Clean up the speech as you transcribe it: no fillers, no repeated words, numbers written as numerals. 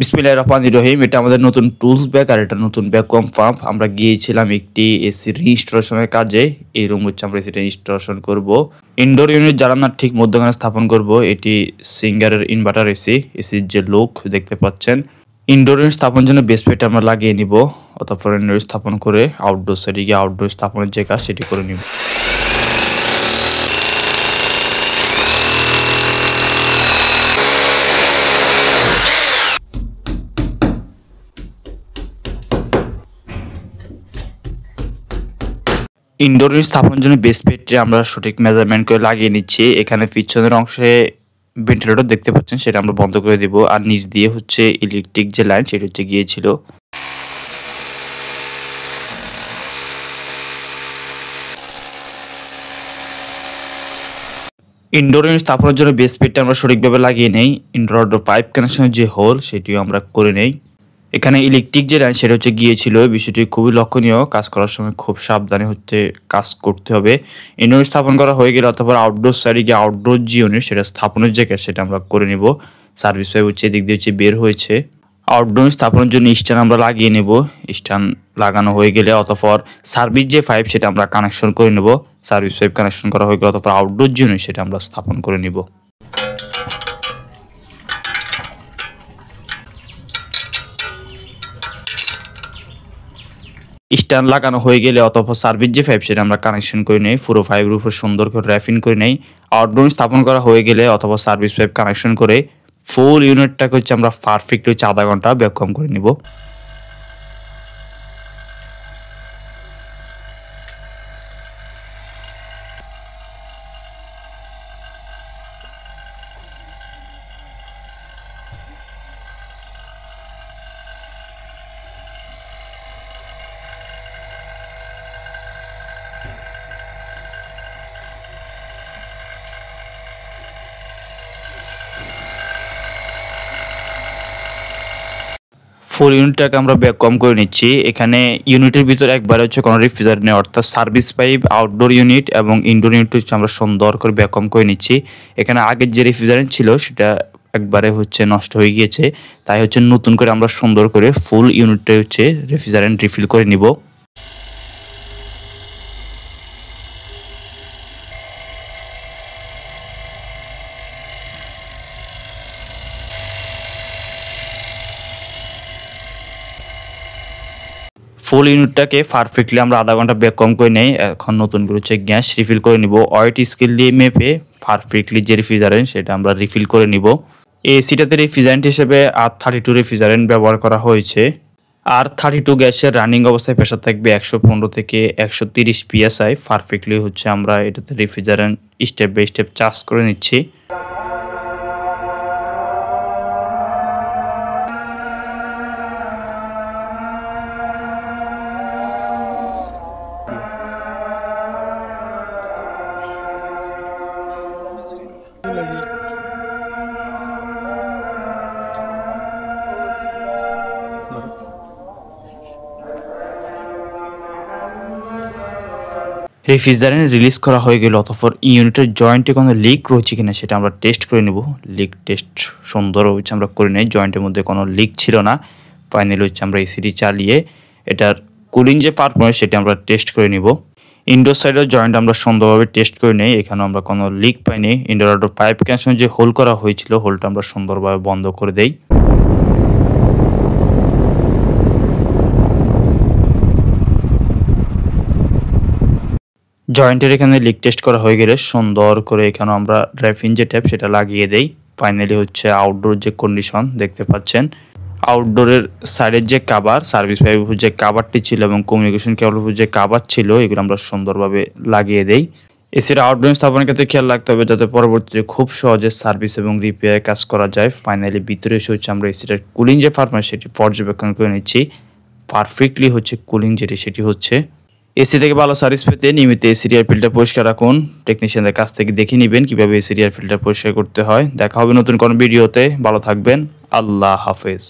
বিসমিল্লাহির রহমানির রহিম। এটা আমাদের নতুন টুলস ব্যাগ আর এটা নতুন ভ্যাকুয়াম পাম্প। আমরা গিয়েছিলাম একটি এসি ইনস্টলেশনের কাজে। এই রুম হচ্ছে আমরা এসিটা ইনস্টলেশন করব। ইনডোর ইউনিট জানালার ঠিক মধ্যখানে স্থাপন করব। এটি সিঙ্গারের ইনভার্টার এসি। এসির যে লুক দেখতে পাচ্ছেন। ইনডোর ইউনিট স্থাপনের জন্য বেস প্লেট আমরা লাগিয়ে নিব। অতঃপর ইনডোর স্থাপন করে আউটডোর সাইডে গিয়ে আউটডোর স্থাপনের যে কাজ সেটি করে নিব। ইনডোর ইউনিট স্থাপনের জন্য বেস প্লেটটি আমরা সঠিক মেজারমেন্ট করে লাগিয়ে নিচ্ছি। এখানে পিছনের অংশে ভেন্টিলেটর দেখতে পাচ্ছেন, সেটা আমরা বন্ধ করে দিব। আর নিচ দিয়ে হচ্ছে ইলেকট্রিক যে লাইন সেটা হচ্ছে গিয়েছিল। ইনডোর ইউনিট স্থাপনের জন্য বেস প্লেটটা আমরা সঠিকভাবে লাগিয়ে নেই। ইনডোর পাইপ কানেকশনের যে হোল সেটিও আমরা করে নেই। এখানে ইলেকট্রিক যে লাইন সেটা হচ্ছে গিয়েছিল। বিষয়টি খুবই লক্ষণীয়। কাজ করার সময় খুব সাবধানে হচ্ছে কাজ করতে হবে। ইনডোর স্থাপন করা হয়ে গেলে অথবা আউটডোর সাইডে গিয়ে আউটডোর যে ইউনিট সেটা স্থাপনের যে কাজ সেটা আমরা করে নিব। সার্ভিস পাইপ হচ্ছে এদিক দিয়ে হচ্ছে বের হয়েছে। আউটডোর স্থাপনের জন্য স্ট্যান্ড আমরা লাগিয়ে নেব। স্ট্যান্ড লাগানো হয়ে গেলে অতঃপর সার্ভিস যে পাইপ সেটা আমরা কানেকশন করে নেব। সার্ভিস পাইপ কানেকশন করা হয়ে গেলে অতঃপর আউটডোর যে ইউনিট সেটা আমরা স্থাপন করে নিব। স্ট্যান্ড লাগানো হয়ে গেলে অতঃপর সার্ভিস যে পাইপ সেটা আমরা কানেকশন করে নেই। পুরো পাইপের উপর সুন্দর করে র্যাপিং করে নেই। আউটডোর স্থাপন করা হয়ে গেলে অথবা সার্ভিস পাইপ কানেকশন করে ফুল ইউনিটটাকে হচ্ছে আমরা পারফেক্টলি হচ্ছে আধা ঘন্টা ভ্যাকুয়াম করে নিব। ফুল ইউনিটটাকে আমরা ভ্যাকুয়াম করে নিচ্ছি। এখানে ইউনিটের ভিতরে একবারে হচ্ছে কোনো রেফ্রিজারেটর নেই, অর্থাৎ সার্ভিস পাইপ, আউটডোর ইউনিট এবং ইনডোর ইউনিট হচ্ছে আমরা সুন্দর করে ভ্যাকুয়াম করে নিচ্ছি। এখানে আগের যে রেফ্রিজারেটর ছিল সেটা একবারে হচ্ছে নষ্ট হয়ে গিয়েছে, তাই হচ্ছে নতুন করে আমরা সুন্দর করে ফুল ইউনিটটা হচ্ছে রেফ্রিজারেন্ট রিফিল করে নিব। ফুল ইউনিটটাকে পারফেক্টলি আমরা আধা ঘন্টা ভ্যাকুয়াম করে নেই। এখন নতুন করে হচ্ছে গ্যাস রিফিল করে নিব। ওয়েট স্কেল দিয়ে মেপে পারফেক্টলি যে রেফ্রিজারেন্ট সেটা আমরা রিফিল করে নিব। এসিটাতে রেফ্রিজারেন্ট হিসেবে R32 রেফ্রিজারেন্ট ব্যবহার করা হয়েছে। R32 গ্যাসের রানিং অবস্থায় প্রেসার থাকবে 115 থেকে 130 PSI। পারফেক্টলি হচ্ছে আমরা এটাতে refrigerant step by step charge করে নিচ্ছি। রেফ্রিজারেন্ট রিলিজ করা হয়ে গেল অতঃপর ইউনিটের জয়েন্টে কোনো লিক রয়েছে কিনা সেটা আমরা টেস্ট করে নেব। লিক টেস্ট সুন্দর হচ্ছে আমরা করে নেই। জয়েন্টের মধ্যে কোনো লিক ছিল না। ফাইনালি হচ্ছে আমরা এসিটি চালিয়ে এটার কুলিং যে পারফরম্যান্স সেটা আমরা টেস্ট করে নিব। ইনডোর সাইডের জয়েন্ট আমরা সুন্দরভাবে টেস্ট করে নেই। এখানে আমরা কোনো লিক পাইনি। ইনডোর পাইপ কানেকশন যে হোল করা হয়েছিল হোলটা আমরা সুন্দরভাবে বন্ধ করে দেই। জয়েন্টের এখানে লিক টেস্ট করা হয়ে গেলে সুন্দর করে এখানে আমরা র্যাপিং যে ট্যাপ সেটা লাগিয়ে দেই। ফাইনালি হচ্ছে আউটডোর যে কন্ডিশন দেখতে পাচ্ছেন। আউটডোরের সাইডের যে কাভার, সার্ভিস পাইপের যে কাভারটি ছিল এবং কমিউনিকেশন কেবলের যে কাভার ছিল এগুলো আমরা সুন্দরভাবে লাগিয়ে দেই। এসির আউটডোর স্থাপনের ক্ষেত্রে খেয়াল রাখতে হবে যাতে পরবর্তীতে খুব সহজে সার্ভিস এবং রিপেয়ার কাজ করা যায়। ফাইনালি ভিতরে এসে হচ্ছে আমরা এসিটার কুলিং যে পারফরম্যান্স সেটি পর্যবেক্ষণ করে নিচ্ছি। পারফেক্টলি হচ্ছে কুলিং সেটি হচ্ছে। এসি থেকে ভালো সার্ভিস পেতে নিয়মিত এসি এয়ার ফিল্টার পরিষ্কার রাখুন। টেকনিশিয়ানদের কাছ থেকে দেখে নেবেন কিভাবে এসি এয়ার ফিল্টার পরিষ্কার করতে হয়। দেখা হবে নতুন কোনো ভিডিওতে। ভালো থাকবেন। আল্লাহ হাফেজ।